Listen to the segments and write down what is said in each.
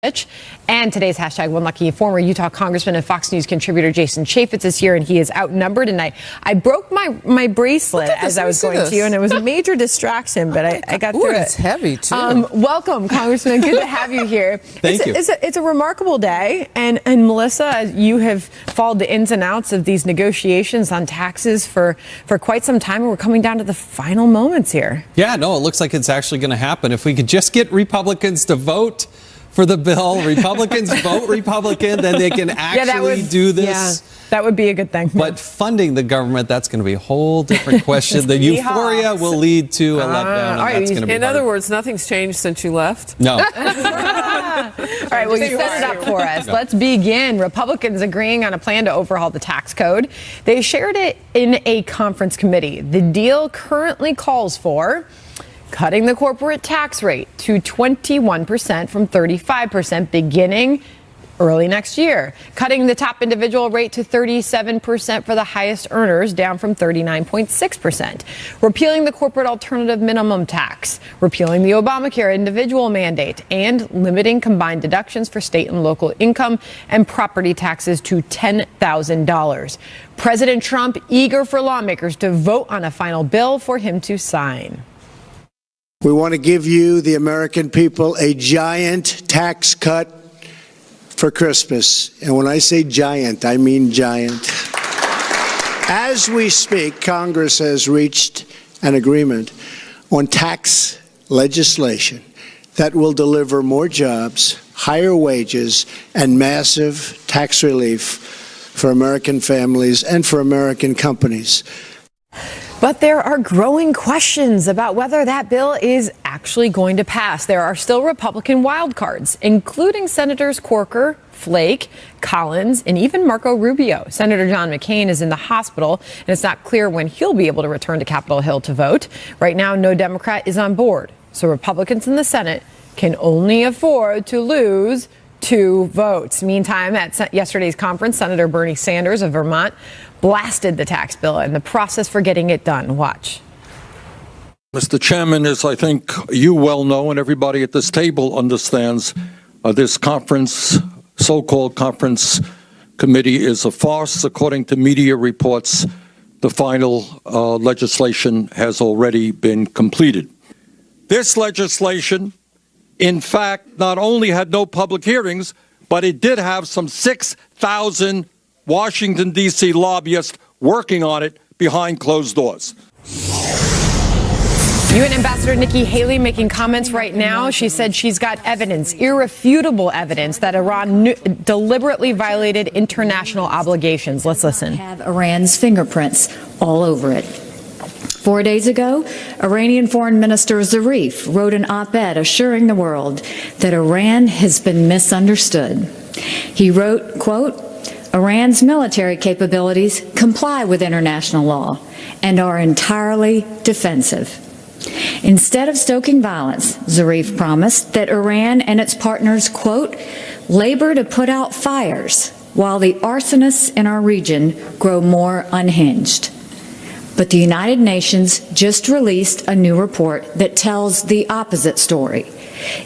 And today's hashtag One Lucky former Utah Congressman and Fox News contributor Jason Chaffetz is here, and he is outnumbered. And I broke my bracelet as I was going to you, and it was a major distraction, but I got through it. It's heavy too. Welcome, Congressman. Good to have you here. Thank you. It's a remarkable day, and Melissa, you have followed the ins and outs of these negotiations on taxes for quite some time, and we're coming down to the final moments here. Yeah, no, it looks like it's actually going to happen. If we could just get Republicans to vote for the bill, Republicans vote Republican, then they can actually do this. Yeah, that would be a good thing. But funding the government, that's going to be a whole different question. The euphoria will lead to a letdown, and that's going to be In other words, nothing's changed since you left? No. All right, well, you set it up for us. Let's begin. Republicans agreeing on a plan to overhaul the tax code. They shared it in a conference committee. The deal currently calls for cutting the corporate tax rate to 21% from 35% beginning early next year, cutting the top individual rate to 37% for the highest earners, down from 39.6%, repealing the corporate alternative minimum tax, repealing the Obamacare individual mandate, and limiting combined deductions for state and local income and property taxes to $10,000. President Trump eager for lawmakers to vote on a final bill for him to sign. We want to give you, the American people, a giant tax cut for Christmas. And when I say giant, I mean giant. As we speak, Congress has reached an agreement on tax legislation that will deliver more jobs, higher wages, and massive tax relief for American families and for American companies. But there are growing questions about whether that bill is actually going to pass. There are still Republican wildcards, including Senators Corker, Flake, Collins, and even Marco Rubio. Senator John McCain is in the hospital, and it's not clear when he'll be able to return to Capitol Hill to vote. Right now, no Democrat is on board, so Republicans in the Senate can only afford to lose 2 votes. Meantime, at yesterday's conference, Senator Bernie Sanders of Vermont blasted the tax bill and the process for getting it done. Watch. Mr. Chairman, as I think you well know and everybody at this table understands, this conference, so-called conference committee, is a farce. According to media reports, the final legislation has already been completed. This legislation, in fact, not only had no public hearings, but it did have some 6,000 Washington, D.C. lobbyists working on it behind closed doors. UN Ambassador Nikki Haley making comments right now. She said she's got evidence, irrefutable evidence, that Iran deliberately violated international obligations. Let's listen. Have Iran's fingerprints all over it. 4 days ago, Iranian Foreign Minister Zarif wrote an op-ed assuring the world that Iran has been misunderstood. He wrote, quote, Iran's military capabilities comply with international law and are entirely defensive. Instead of stoking violence, Zarif promised that Iran and its partners, quote, labor to put out fires while the arsonists in our region grow more unhinged. But the United Nations just released a new report that tells the opposite story.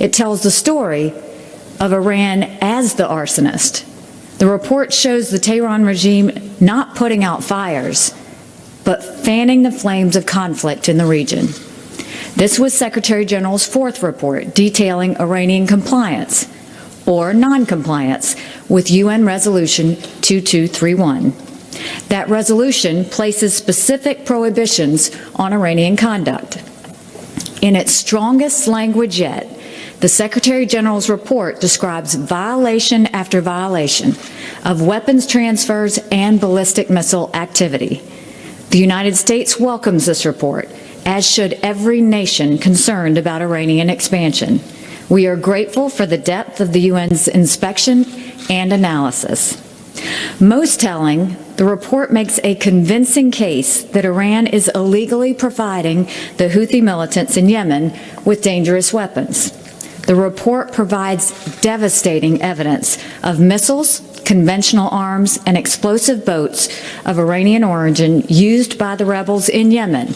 It tells the story of Iran as the arsonist. The report shows the Tehran regime not putting out fires, but fanning the flames of conflict in the region. This was Secretary General's 4th report detailing Iranian compliance or non-compliance with UN Resolution 2231. That resolution places specific prohibitions on Iranian conduct. In its strongest language yet, the Secretary General's report describes violation after violation of weapons transfers and ballistic missile activity. The United States welcomes this report, as should every nation concerned about Iranian expansion. We are grateful for the depth of the UN's inspection and analysis. Most telling, the report makes a convincing case that Iran is illegally providing the Houthi militants in Yemen with dangerous weapons. The report provides devastating evidence of missiles, conventional arms, and explosive boats of Iranian origin used by the rebels in Yemen,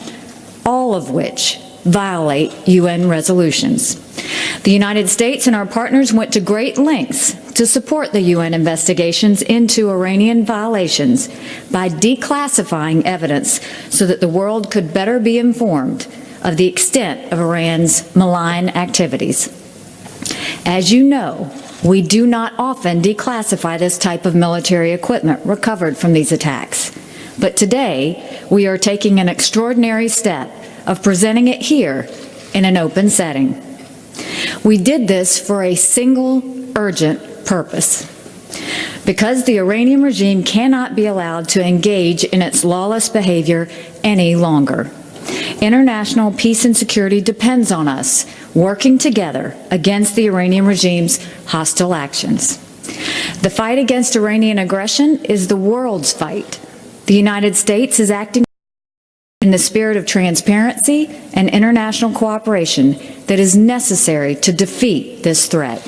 all of which violate UN resolutions. The United States and our partners went to great lengths to support the UN investigations into Iranian violations by declassifying evidence so that the world could better be informed of the extent of Iran's malign activities. As you know, we do not often declassify this type of military equipment recovered from these attacks. But today, we are taking an extraordinary step of presenting it here in an open setting. We did this for a single urgent purpose. Because the Iranian regime cannot be allowed to engage in its lawless behavior any longer. International peace and security depends on us working together against the Iranian regime's hostile actions. The fight against Iranian aggression is the world's fight. The United States is acting in the spirit of transparency and international cooperation that is necessary to defeat this threat.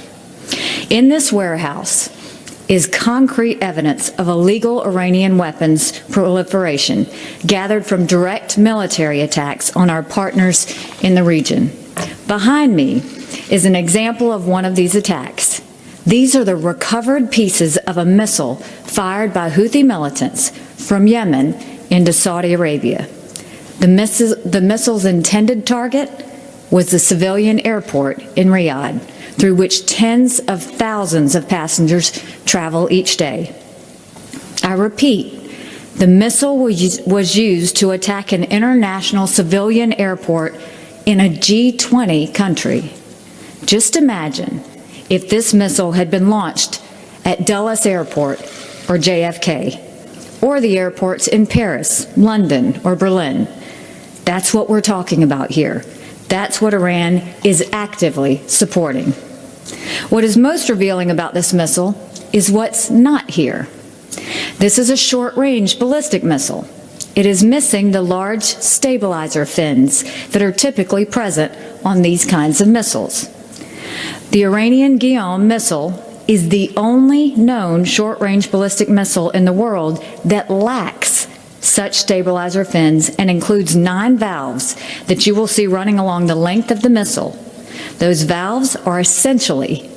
In this warehouse is concrete evidence of illegal Iranian weapons proliferation gathered from direct military attacks on our partners in the region. Behind me is an example of one of these attacks. These are the recovered pieces of a missile fired by Houthi militants from Yemen into Saudi Arabia. The missile's intended target was the civilian airport in Riyadh, through which tens of thousands of passengers travel each day. I repeat, the missile was used to attack an international civilian airport in a G20 country. Just imagine if this missile had been launched at Dulles Airport or JFK, or the airports in Paris, London, or Berlin. That's what we're talking about here. That's what Iran is actively supporting. What is most revealing about this missile is what's not here. This is a short-range ballistic missile. It is missing the large stabilizer fins that are typically present on these kinds of missiles. The Iranian Guillaume missile is the only known short-range ballistic missile in the world that lacks such stabilizer fins and includes 9 valves that you will see running along the length of the missile. Those valves are essentially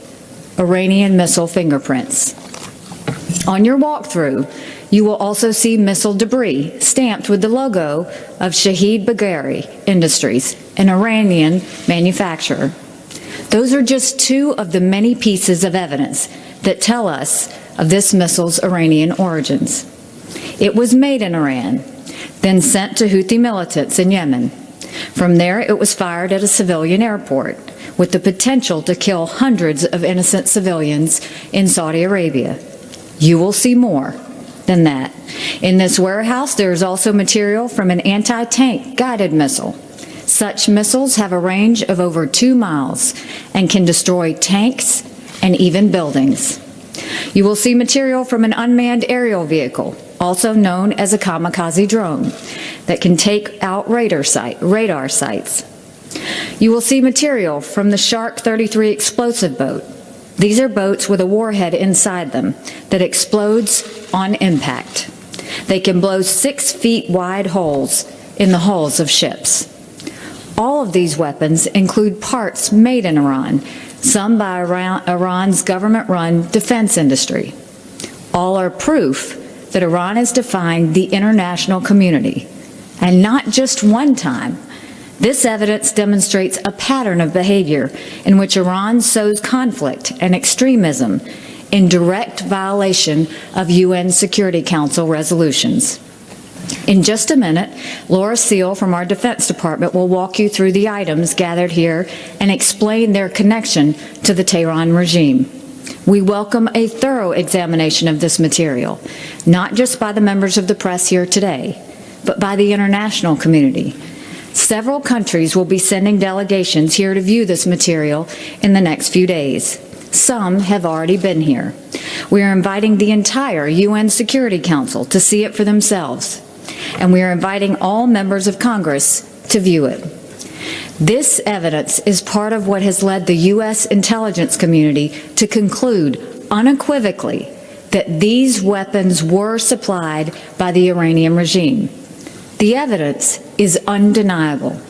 Iranian missile fingerprints. On your walkthrough, you will also see missile debris stamped with the logo of Shahid Bagheri Industries, an Iranian manufacturer. Those are just 2 of the many pieces of evidence that tell us of this missile's Iranian origins. It was made in Iran, then sent to Houthi militants in Yemen. From there, it was fired at a civilian airport with the potential to kill hundreds of innocent civilians in Saudi Arabia. You will see more than that. In this warehouse, there is also material from an anti-tank guided missile. Such missiles have a range of over 2 miles and can destroy tanks and even buildings. You will see material from an unmanned aerial vehicle, also known as a kamikaze drone, that can take out radar sites. You will see material from the Shark 33 explosive boat. These are boats with a warhead inside them that explodes on impact. They can blow 6 feet wide holes in the hulls of ships. All of these weapons include parts made in Iran, some by Iran's government-run defense industry. All are proof that Iran has defied the international community, and not just one time. This evidence demonstrates a pattern of behavior in which Iran sows conflict and extremism in direct violation of UN Security Council resolutions. In just a minute, Laura Seal from our Defense Department will walk you through the items gathered here and explain their connection to the Tehran regime. We welcome a thorough examination of this material, not just by the members of the press here today, but by the international community. Several countries will be sending delegations here to view this material in the next few days. Some have already been here. We are inviting the entire UN Security Council to see it for themselves, and we are inviting all members of Congress to view it. This evidence is part of what has led the U.S. intelligence community to conclude unequivocally that these weapons were supplied by the Iranian regime. The evidence is undeniable.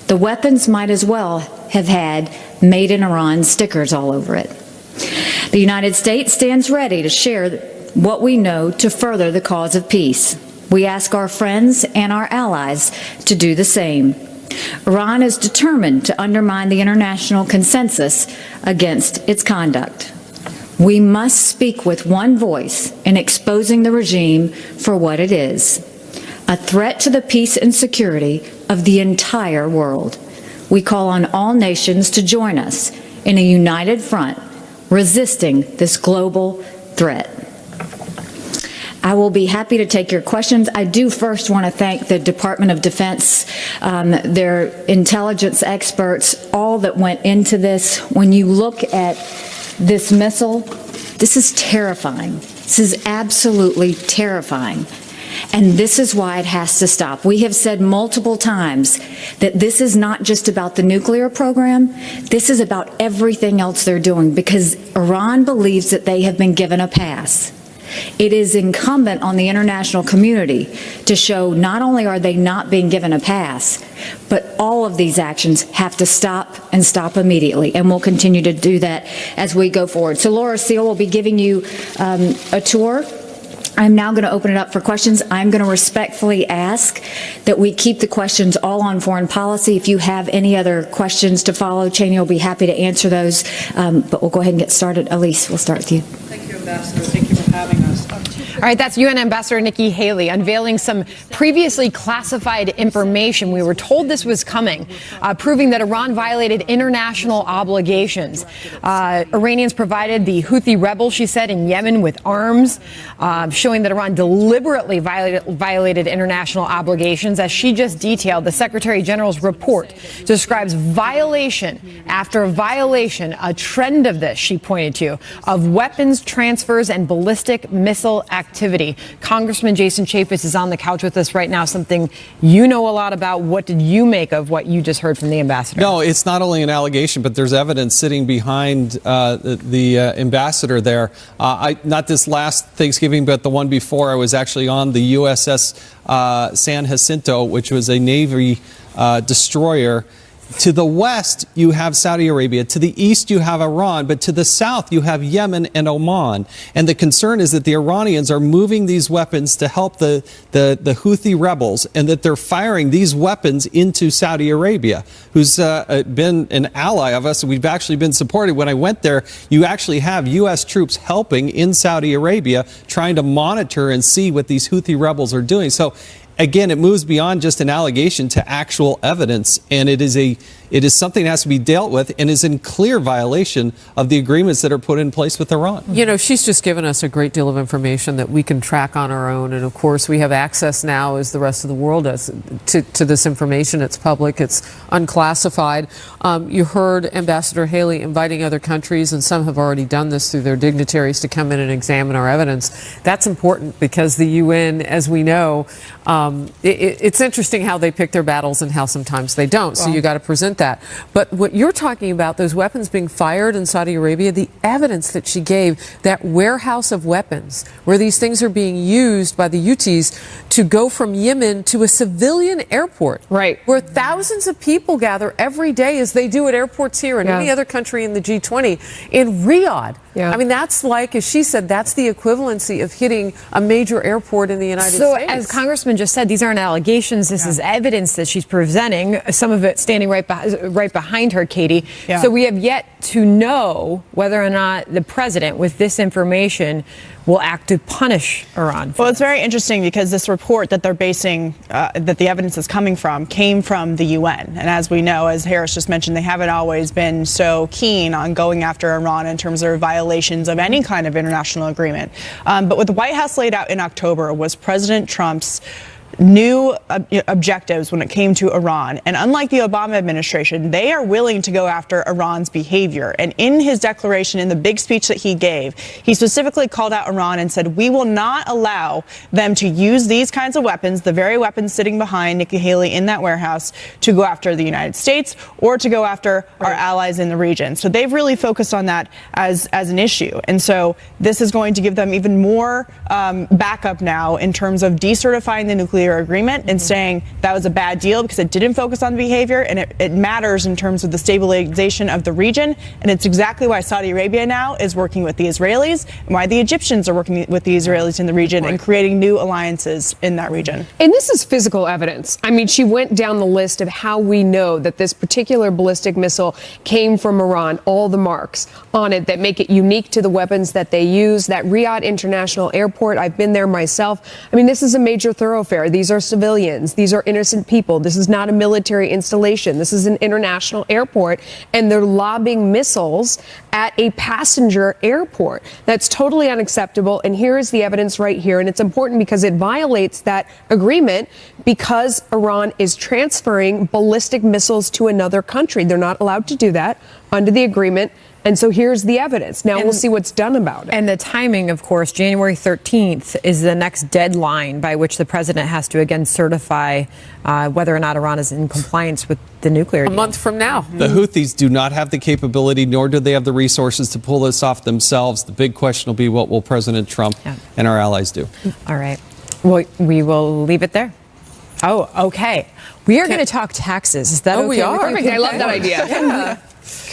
The weapons might as well have had Made in Iran stickers all over it. The United States stands ready to share what we know to further the cause of peace. We ask our friends and our allies to do the same. Iran is determined to undermine the international consensus against its conduct. We must speak with one voice in exposing the regime for what it is, a threat to the peace and security of the entire world. We call on all nations to join us in a united front, resisting this global threat. I will be happy to take your questions. I do first want to thank the Department of Defense, their intelligence experts, all that went into this. When you look at this missile, this is terrifying. This is absolutely terrifying. And this is why it has to stop. We have said multiple times that this is not just about the nuclear program. This is about everything else they're doing, because Iran believes that they have been given a pass. It is incumbent on the international community to show not only are they not being given a pass, but all of these actions have to stop, and stop immediately. And we'll continue to do that as we go forward. So Laura Seal will be giving you a tour. I'm now going to open it up for questions. I'm going to respectfully ask that we keep the questions all on foreign policy. If you have any other questions to follow, Cheney will be happy to answer those. But we'll go ahead and get started. Elise, we'll start with you. Thank you, Ambassador. Thank you for having us. All right, that's UN Ambassador Nikki Haley unveiling some previously classified information. We were told this was coming, proving that Iran violated international obligations. Iranians provided the Houthi rebels, she said, in Yemen with arms, showing that Iran deliberately violated international obligations. As she just detailed, the Secretary General's report describes violation after violation, a trend of this, she pointed to, of weapons transfers and ballistic missile activity. Congressman Jason Chaffetz is on the couch with us right now, something you know a lot about. What did you make of what you just heard from the ambassador? No, it's not only an allegation, but there's evidence sitting behind the ambassador there. Not this last Thanksgiving, but the one before. I was actually on the USS San Jacinto, which was a Navy destroyer. To the west, you have Saudi Arabia. To the east, you have Iran. But to the south, you have Yemen and Oman. And the concern is that the Iranians are moving these weapons to help the Houthi rebels, and that they're firing these weapons into Saudi Arabia, who's been an ally of us. We've actually been supported. When I went there, you actually have U.S. troops helping in Saudi Arabia, trying to monitor and see what these Houthi rebels are doing. So again, it moves beyond just an allegation to actual evidence, and it is something that has to be dealt with and is in clear violation of the agreements that are put in place with Iran. You know, she's just given us a great deal of information that we can track on our own, and of course we have access now, as the rest of the world does, to this information. It's public, it's unclassified. You heard Ambassador Haley inviting other countries, and some have already done this through their dignitaries, to come in and examine our evidence. That's important because the UN, as we know, it's interesting how they pick their battles and how sometimes they don't. So you got to present that. But what you're talking about, those weapons being fired in Saudi Arabia, the evidence that she gave, that warehouse of weapons where these things are being used by the Houthis to go from Yemen to a civilian airport, right, where thousands of people gather every day, as they do at airports here and any other country in the G20, in Riyadh. I mean, that's like, as she said, that's the equivalency of hitting a major airport in the United States. So, as Congressman just said, these aren't allegations. This is evidence that she's presenting, some of it standing right behind her, Katie. So we have yet to know whether or not the president, with this information, will act to punish Iran. Well, it's very interesting because this report that they're basing, that the evidence is coming from, came from the UN. And as we know, as Harris just mentioned, they haven't always been so keen on going after Iran in terms of violations of any kind of international agreement. But what the White House laid out in October was President Trump's new objectives when it came to Iran. And unlike the Obama administration, they are willing to go after Iran's behavior. And in his declaration, in the big speech that he gave, he specifically called out Iran and said, we will not allow them to use these kinds of weapons, the very weapons sitting behind Nikki Haley in that warehouse, to go after the United States or to go after our allies in the region. So they've really focused on that as an issue. And so this is going to give them even more backup now in terms of decertifying the nuclear nuclear agreement and saying that was a bad deal because it didn't focus on behavior, and it matters in terms of the stabilization of the region. And it's exactly why Saudi Arabia now is working with the Israelis and why the Egyptians are working with the Israelis in the region and creating new alliances in that region. And this is physical evidence. I mean, she went down the list of how we know that this particular ballistic missile came from Iran, all the marks on it that make it unique to the weapons that they use. That Riyadh International Airport, I've been there myself. I mean, this is a major thoroughfare. These are civilians. These are innocent people. This is not a military installation. This is an international airport, and they're lobbing missiles at a passenger airport. That's totally unacceptable. And here is the evidence right here. And it's important because it violates that agreement because Iran is transferring ballistic missiles to another country. They're not allowed to do that under the agreement. And so here's the evidence. Now we'll see what's done about it. And the timing, of course, January 13th is the next deadline by which the president has to again certify whether or not Iran is in compliance with the nuclear deal. A month from now. The Houthis do not have the capability, nor do they have the resources to pull this off themselves. The big question will be, what will President Trump and our allies do? All right. Well, we will leave it there. Oh, okay. We are going to talk taxes. Is that okay? We are. Perfect. I love that idea. Yeah.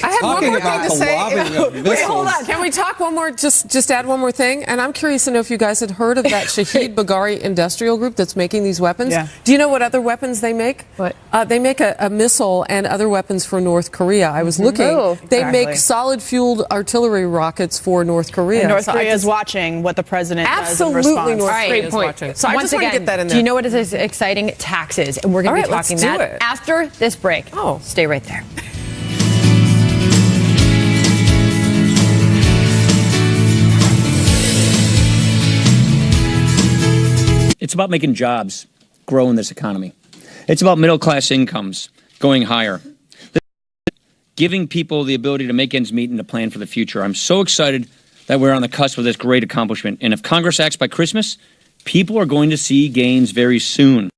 I had one more thing to say. Wait, hold on. Can we talk one more? Just add one more thing. And I'm curious to know if you guys had heard of that Shahid Bagheri industrial group that's making these weapons. Yeah. Do you know what other weapons they make? What? They make a missile and other weapons for North Korea. I was looking. Oh, they make solid-fueled artillery rockets for North Korea. And North Korea is watching what the president does in response. Absolutely, North Korea is watching. So I Once just want again, to get that in there. do you know what is exciting? Taxes. And we're going to be talking let's do that it. after this break. Oh. Stay right there. It's about making jobs grow in this economy. It's about middle-class incomes going higher. Giving people the ability to make ends meet and to plan for the future. I'm so excited that we're on the cusp of this great accomplishment. And if Congress acts by Christmas, people are going to see gains very soon.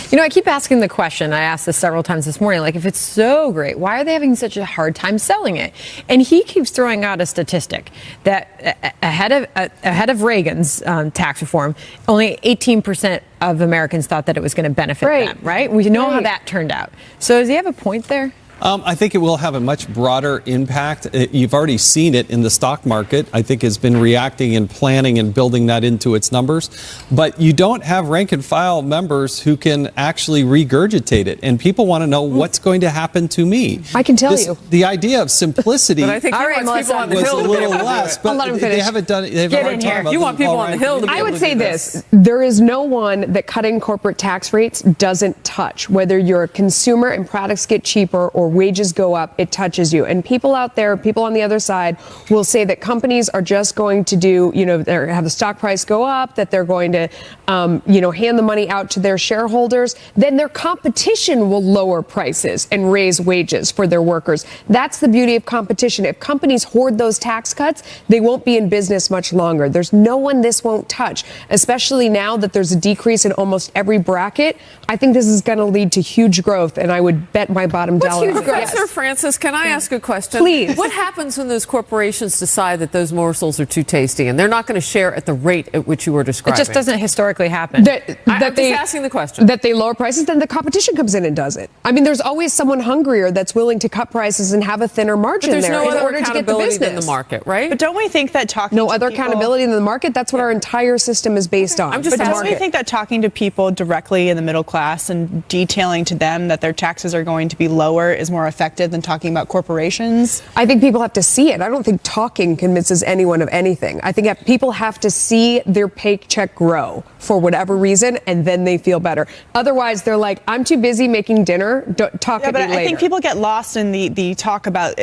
You know, I keep asking the question, I asked this several times this morning, like, if it's so great, why are they having such a hard time selling it? And he keeps throwing out a statistic that ahead of Reagan's tax reform, only 18% of Americans thought that it was going to benefit them, right? We know how that turned out. So does he have a point there? I think it will have a much broader impact. You've already seen it in the stock market. I think it's been reacting and planning and building that into its numbers. But you don't have rank and file members who can actually regurgitate it. And people want to know what's going to happen to me. I can tell you. The idea of simplicity But I think people on the was Hill a to be little able to do less. it. But they haven't done it. They have a hard time about You want people on the Hill to be able to do this. I would say this. There is no one that cutting corporate tax rates doesn't touch. Whether you're a consumer and products get cheaper or wages go up, it touches you. And people out there, people on the other side will say that companies are just going to do, have the stock price go up, that they're going to, hand the money out to their shareholders. Then their competition will lower prices and raise wages for their workers. That's the beauty of competition. If companies hoard those tax cuts, they won't be in business much longer. There's no one this won't touch, especially now that there's a decrease in almost every bracket. I think this is going to lead to huge growth, and I would bet my bottom dollar. Professor Francis, can I ask a question? Please. What happens when those corporations decide that those morsels are too tasty and they're not going to share at the rate at which you were describing? It just doesn't historically happen. I'm just asking the question. That they lower prices, then the competition comes in and does it. I mean, there's always someone hungrier that's willing to cut prices and have a thinner margin there in order to get the business. Than the market, right? But don't we think that talking no to other people, accountability than the market? That's what our entire system is based on. But don't we think that talking to people directly in the middle class and detailing to them that their taxes are going to be lower is more effective than talking about corporations? I think people have to see it. I don't think talking convinces anyone of anything. I think people have to see their paycheck grow for whatever reason, and then they feel better. Otherwise, they're like, I'm too busy making dinner. Talk to me later. I think people get lost in the talk about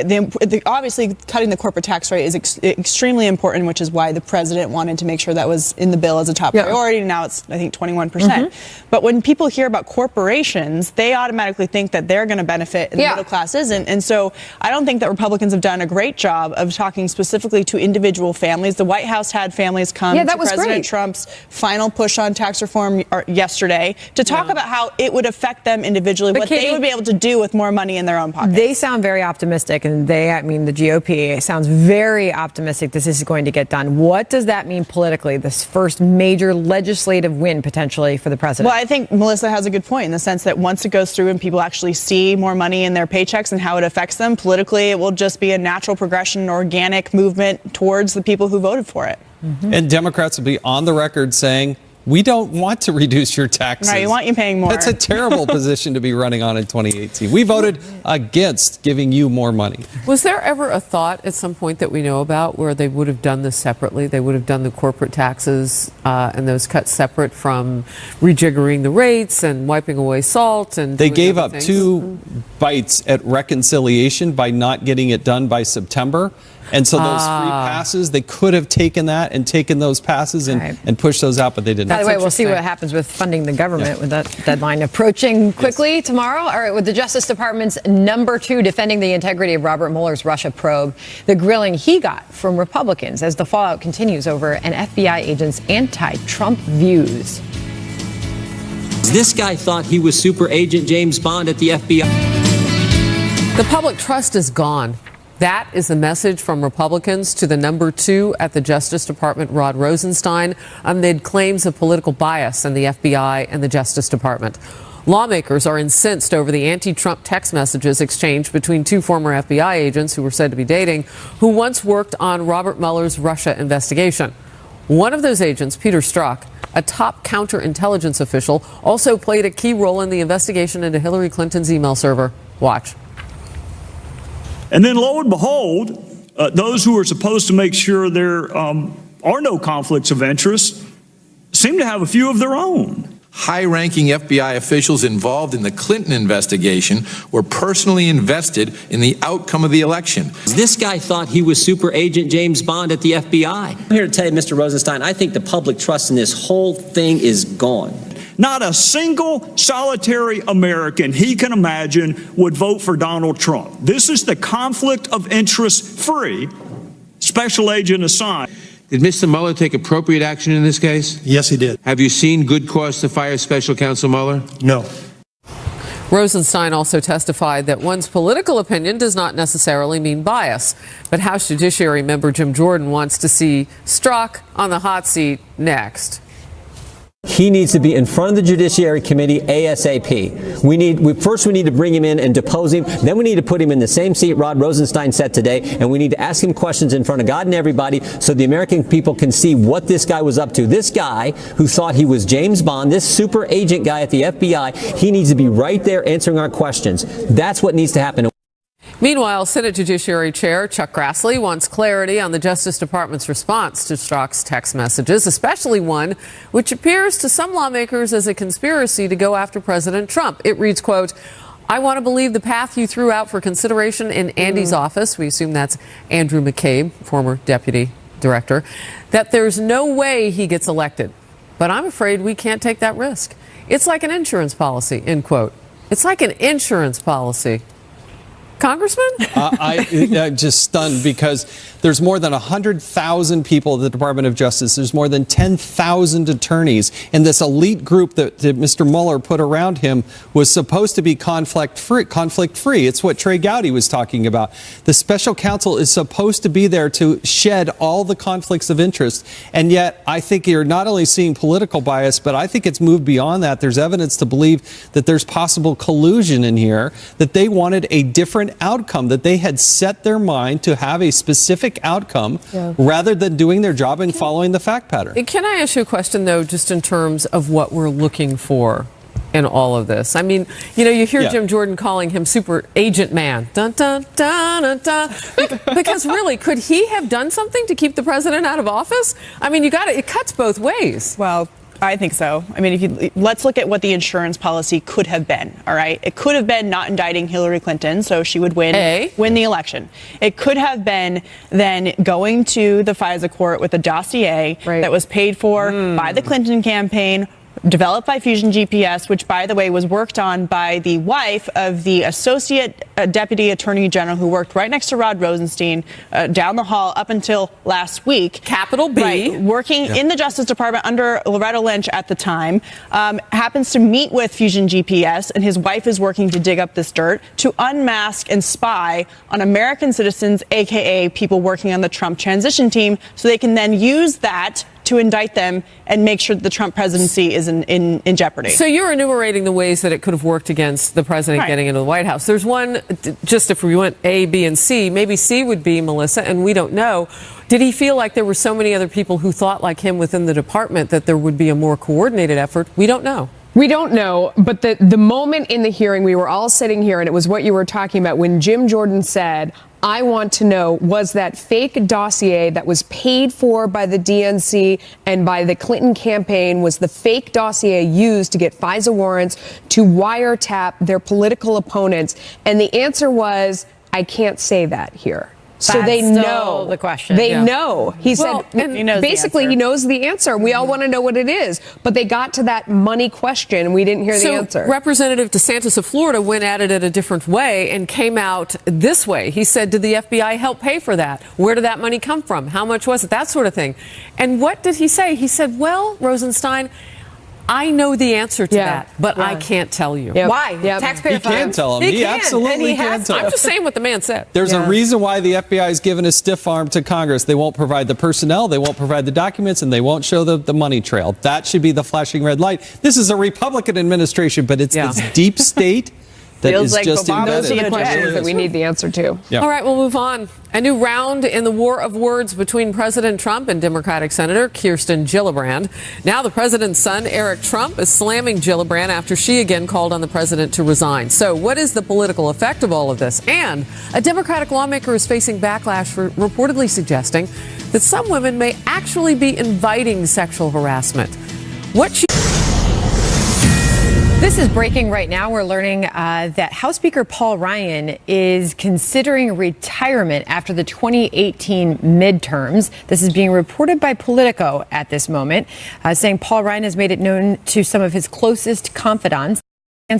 obviously cutting the corporate tax rate is extremely important, which is why the president wanted to make sure that was in the bill as a top priority. Now it's, I think, 21%. But when people hear about corporations, they automatically think that they're going to benefit and middle classes. And so I don't think that Republicans have done a great job of talking specifically to individual families. The White House had families come to President Trump's final push on tax reform yesterday to talk about how it would affect them individually, but what they would be able to do with more money in their own pockets. They sound very optimistic, and the GOP sounds very optimistic this is going to get done. What does that mean politically, this first major legislative win potentially for the president? Well, I think Melissa has a good point in the sense that once it goes through and people actually see more money in their paychecks and how it affects them politically, it will just be a natural progression, an organic movement towards the people who voted for it. And Democrats will be on the record saying, we don't want to reduce your taxes. Right, we want you paying more. That's a terrible position to be running on in 2018. We voted against giving you more money. Was there ever a thought at some point that we know about where they would have done this separately? They would have done the corporate taxes and those cuts separate from rejiggering the rates and wiping away SALT? And they gave up 2 bites at reconciliation by not getting it done by September. And so those free passes, they could have taken that and taken those passes and pushed those out, but they didn't. By the way, we'll see what happens with funding the government with that deadline approaching quickly tomorrow. All right, with the Justice Department's number 2 defending the integrity of Robert Mueller's Russia probe, the grilling he got from Republicans as the fallout continues over an FBI agent's anti-Trump views. This guy thought he was Super Agent James Bond at the FBI. The public trust is gone. That is the message from Republicans to the number 2 at the Justice Department, Rod Rosenstein, amid claims of political bias in the FBI and the Justice Department. Lawmakers are incensed over the anti-Trump text messages exchanged between 2 former FBI agents who were said to be dating, who once worked on Robert Mueller's Russia investigation. One of those agents, Peter Strzok, a top counterintelligence official, also played a key role in the investigation into Hillary Clinton's email server. Watch. And then, lo and behold, those who are supposed to make sure there are no conflicts of interest seem to have a few of their own. High-ranking FBI officials involved in the Clinton investigation were personally invested in the outcome of the election. This guy thought he was Super Agent James Bond at the FBI. I'm here to tell you, Mr. Rosenstein, I think the public trust in this whole thing is gone. Not a single solitary American he can imagine would vote for Donald Trump. This is the conflict of interest-free special agent assigned. Did Mr. Mueller take appropriate action in this case? Yes, he did. Have you seen good cause to fire Special Counsel Mueller? No. Rosenstein also testified that one's political opinion does not necessarily mean bias. But House Judiciary member Jim Jordan wants to see Strzok on the hot seat next. He needs to be in front of the Judiciary Committee ASAP. First we need to bring him in and depose him. Then we need to put him in the same seat Rod Rosenstein sat today, and we need to ask him questions in front of God and everybody so the American people can see what this guy was up to. This guy who thought he was James Bond, this super agent guy at the FBI, he needs to be right there answering our questions. That's what needs to happen. Meanwhile, Senate Judiciary Chair Chuck Grassley wants clarity on the Justice Department's response to Strzok's text messages, especially one which appears to some lawmakers as a conspiracy to go after President Trump. It reads, quote, I want to believe the path you threw out for consideration in Andy's office, we assume that's Andrew McCabe, former deputy director, that there's no way he gets elected. But I'm afraid we can't take that risk. It's like an insurance policy, end quote. It's like an insurance policy. Congressman? I'm just stunned because there's more than 100,000 people at the Department of Justice. There's more than 10,000 attorneys. And this elite group that Mr. Mueller put around him was supposed to be conflict-free. It's what Trey Gowdy was talking about. The special counsel is supposed to be there to shed all the conflicts of interest. And yet, I think you're not only seeing political bias, but I think it's moved beyond that. There's evidence to believe that there's possible collusion in here, that they wanted a different outcome, that they had set their mind to have a specific outcome rather than doing their job and following the fact pattern. Can I ask you a question, though, just in terms of what we're looking for in all of this? I mean, you know, you hear Jim Jordan calling him super agent man. Dun, dun, dun, dun, dun. Because really, could he have done something to keep the president out of office? I mean, it cuts both ways. Well, I think so. I mean, let's look at what the insurance policy could have been. All right, it could have been not indicting Hillary Clinton, so she would win the election. It could have been then going to the FISA court with a dossier that was paid for by the Clinton campaign, developed by Fusion GPS, which, by the way, was worked on by the wife of the Associate Deputy Attorney General who worked right next to Rod Rosenstein down the hall up until last week. Capital B. Right, working in the Justice Department under Loretta Lynch at the time, happens to meet with Fusion GPS, and his wife is working to dig up this dirt to unmask and spy on American citizens, a.k.a. people working on the Trump transition team, so they can then use that to indict them and make sure that the Trump presidency is in jeopardy. So you're enumerating the ways that it could have worked against the president getting into the White House. There's one, just if we went A, B, and C, maybe C would be Melissa, and we don't know. Did he feel like there were so many other people who thought like him within the department that there would be a more coordinated effort? We don't know. We don't know, but the moment in the hearing, we were all sitting here, and it was what you were talking about when Jim Jordan said, I want to know, was that fake dossier that was paid for by the DNC and by the Clinton campaign, was the fake dossier used to get FISA warrants to wiretap their political opponents? And the answer was, I can't say that here. So they know the question. They know. He said, he knows basically, he knows the answer. We all want to know what it is. But they got to that money question, and we didn't hear the answer. Representative DeSantis of Florida went at it a different way and came out this way. He said, did the FBI help pay for that? Where did that money come from? How much was it? That sort of thing. And what did he say? He said, well, Rosenstein, I know the answer to that, but I can't tell you. Why? Taxpayer funds? He can tell him. He absolutely can tell him. I'm just saying what the man said. There's a reason why the FBI has given a stiff arm to Congress. They won't provide the personnel, they won't provide the documents, and they won't show the money trail. That should be the flashing red light. This is a Republican administration, but it's this deep state that feels is like just Obama. embedded. Those are the questions that we need the answer to. All right, we'll move on. A new round in the war of words between President Trump and Democratic Senator Kirsten Gillibrand. Now the president's son, Eric Trump, is slamming Gillibrand after she again called on the president to resign. So what is the political effect of all of this? And a Democratic lawmaker is facing backlash for reportedly suggesting that some women may actually be inviting sexual harassment. This is breaking right now. We're learning that House Speaker Paul Ryan is considering retirement after the 2018 midterms. This is being reported by Politico at this moment, saying Paul Ryan has made it known to some of his closest confidants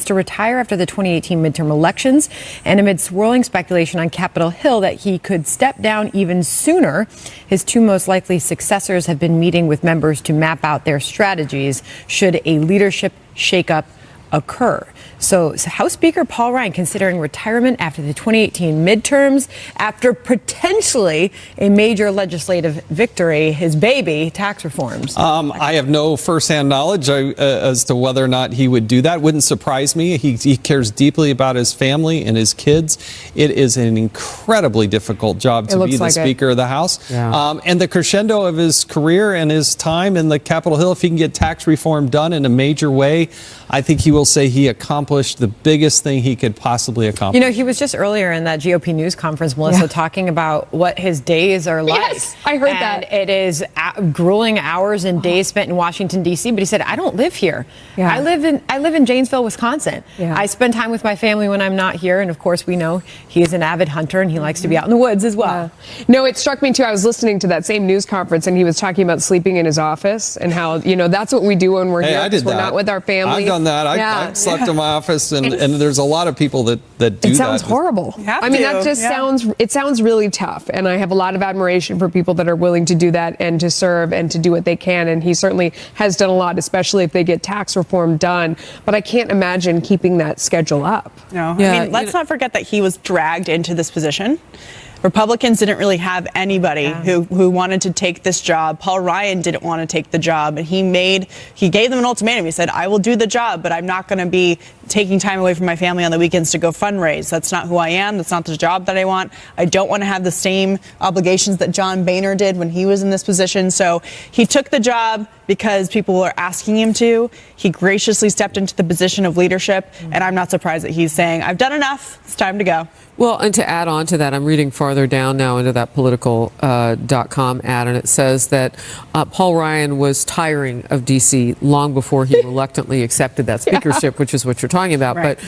to retire after the 2018 midterm elections, and amid swirling speculation on Capitol Hill that he could step down even sooner. His two most likely successors have been meeting with members to map out their strategies should a leadership shakeup occur. So House Speaker Paul Ryan considering retirement after the 2018 midterms, after potentially a major legislative victory, his baby, tax reforms. I have no firsthand knowledge as to whether or not he would do that. Wouldn't surprise me. He cares deeply about his family and his kids. It is an incredibly difficult job to be the Speaker of the House. And the crescendo of his career and his time in the Capitol Hill, if he can get tax reform done in a major way, I think he will say he accomplished the biggest thing he could possibly accomplish. You know, he was just earlier in that GOP news conference, Melissa, talking about what his days are like. Yes, I heard that. It is grueling hours and days spent in Washington, D.C., but he said, I don't live here. I live in Janesville, Wisconsin. I spend time with my family when I'm not here, and of course we know he is an avid hunter and he likes to be out in the woods as well. No, it struck me too. I was listening to that same news conference and he was talking about sleeping in his office and how, you know, that's what we do when we're here. We're not with our family. I've done that. I slept in my office, and there's a lot of people that do that. It sounds horrible. I mean, that just sounds really tough. And I have a lot of admiration for people that are willing to do that and to serve and to do what they can. And he certainly has done a lot, especially if they get tax reform done. But I can't imagine keeping that schedule up. No, I mean, let's not forget that he was dragged into this position. Republicans didn't really have anybody who wanted to take this job. Paul Ryan didn't want to take the job, and he gave them an ultimatum. He said, I will do the job, but I'm not going to be taking time away from my family on the weekends to go fundraise. That's not who I am. That's not the job that I want. I don't want to have the same obligations that John Boehner did when he was in this position. So he took the job because people were asking him to. He graciously stepped into the position of leadership, and I'm not surprised that he's saying, I've done enough. It's time to go. Well, and to add on to that, I'm reading farther down now into that political.com ad, and it says that Paul Ryan was tiring of D.C. long before he reluctantly accepted that speakership, which is what you're talking about. But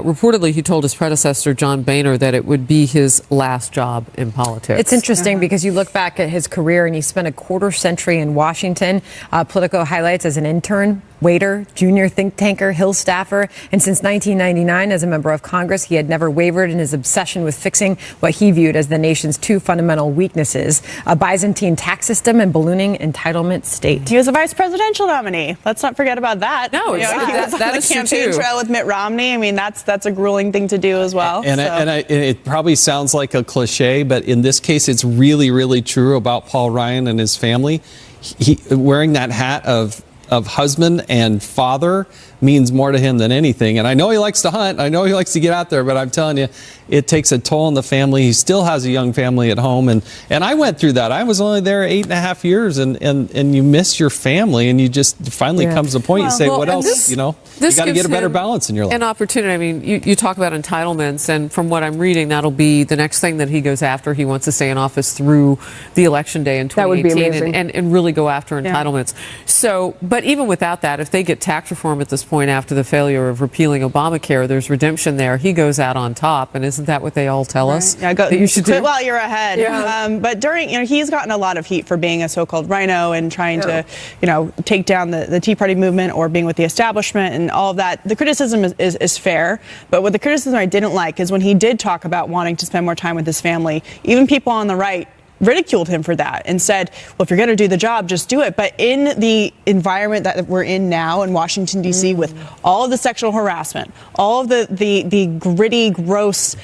reportedly, he told his predecessor, John Boehner, that it would be his last job in politics. It's interesting because you look back at his career and he spent a quarter century in Washington. Politico highlights as an intern waiter, junior think tanker, Hill staffer, and since 1999 as a member of Congress, he had never wavered in his obsession with fixing what he viewed as the nation's two fundamental weaknesses, a Byzantine tax system and ballooning entitlement state. He was a vice presidential nominee. Let's not forget about that. No, he was on that the is true, campaign too. trail with Mitt Romney. I mean, that's a grueling thing to do as well. And it probably sounds like a cliche, but in this case, it's really, really true about Paul Ryan and his family. He wearing that hat of husband and father means more to him than anything. And I know he likes to hunt. I know he likes to get out there, but I'm telling you, it takes a toll on the family. He still has a young family at home. And I went through that. I was only there 8.5 years, and you miss your family, and you just finally comes a point you say, what else? You got to get a better balance in your life. An opportunity. I mean, you talk about entitlements, and from what I'm reading, that'll be the next thing that he goes after. He wants to stay in office through the election day in 2018 that would be amazing. and really go after entitlements. So, but even without that, if they get tax reform at this point after the failure of repealing Obamacare, there's redemption there. He goes out on top, and isn't that what they all tell us? Yeah, that you should do? Well, you're ahead. Yeah. But during, he's gotten a lot of heat for being a so-called rhino and trying to, take down the Tea Party movement or being with the establishment and all of that. The criticism is fair, but what the criticism I didn't like is when he did talk about wanting to spend more time with his family, even people on the right ridiculed him for that and said, well, if you're going to do the job, just do it. But in the environment that we're in now in Washington, D.C., with all of the sexual harassment, all of the gritty, gross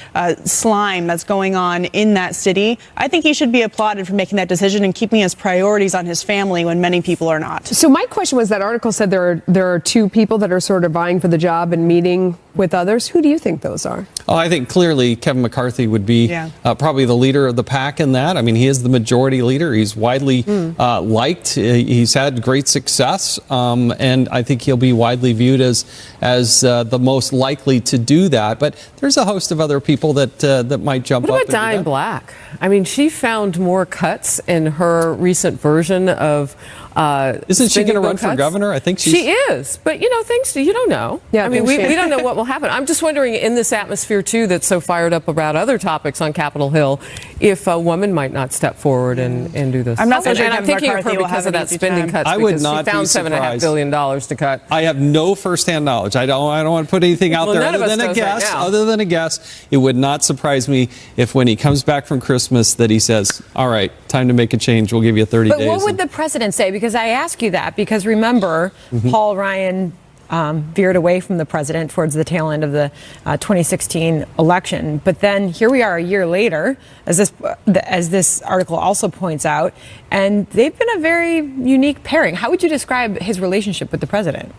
slime that's going on in that city, I think he should be applauded for making that decision and keeping his priorities on his family when many people are not. So my question was, that article said there are two people that are sort of vying for the job and meeting with others. Who do you think those are? Oh, I think clearly Kevin McCarthy would be probably the leader of the pack in that. I mean, he is the majority leader. He's widely liked. He's had great success, and I think he'll be widely viewed as the most likely to do that. But there's a host of other people that might jump up. What about Diane Black? I mean, she found more cuts in her recent version of. Isn't she going to run for governor? I think she is. But things you don't know. Yeah, I mean, we don't know what will happen. I'm just wondering, in this atmosphere too, that's so fired up about other topics on Capitol Hill, if a woman might not step forward and do this. I'm not so sure. And I'm thinking of her because of that spending cuts. I would not she found $7.5 billion to cut. I have no firsthand knowledge. I don't want to put anything out there other than a guess. Right, other than a guess, it would not surprise me if when he comes back from Christmas that he says, "All right, time to make a change. We'll give you 30 days." But what would the president say? Because I ask you that because remember, Paul Ryan veered away from the president towards the tail end of the 2016 election. But then here we are a year later, as this article also points out, and they've been a very unique pairing. How would you describe his relationship with the president?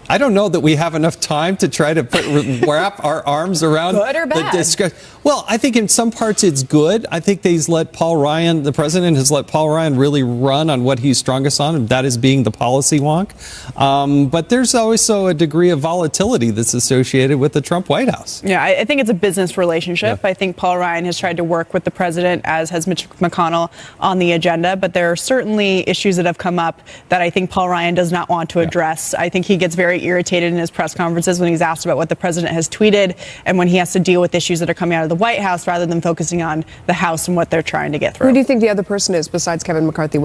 I don't know that we have enough time to try to wrap our arms around good or bad? the discussion. Well, I think in some parts it's good. I think the president has let Paul Ryan really run on what he's strongest on, and that is being the policy wonk. But there's also a degree of volatility that's associated with the Trump White House. Yeah, I think it's a business relationship. I think Paul Ryan has tried to work with the president, as has Mitch McConnell, on the agenda. But there are certainly issues that have come up that I think Paul Ryan does not want to address. I think he gets very irritated in his press conferences when he's asked about what the president has tweeted and when he has to deal with issues that are coming out of the White House rather than focusing on the House and what they're trying to get through. Who do you think the other person is besides Kevin McCarthy?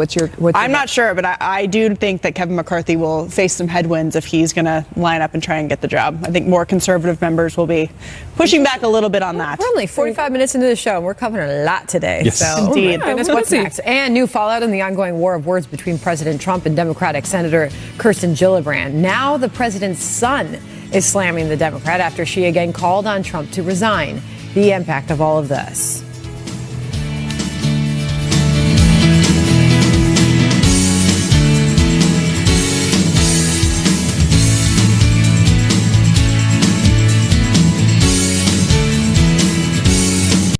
I'm not sure, but I do think that Kevin McCarthy will face some headwinds if he's going to line up and try and get the job. I think more conservative members will be pushing back a little bit on that. We're only 45 minutes into the show, and we're covering a lot today. Yes. So, indeed. What's next? And new fallout in the ongoing war of words between President Trump and Democratic Senator Kirsten Gillibrand. Now the president's son is slamming the Democrat after she again called on Trump to resign. The impact of all of this.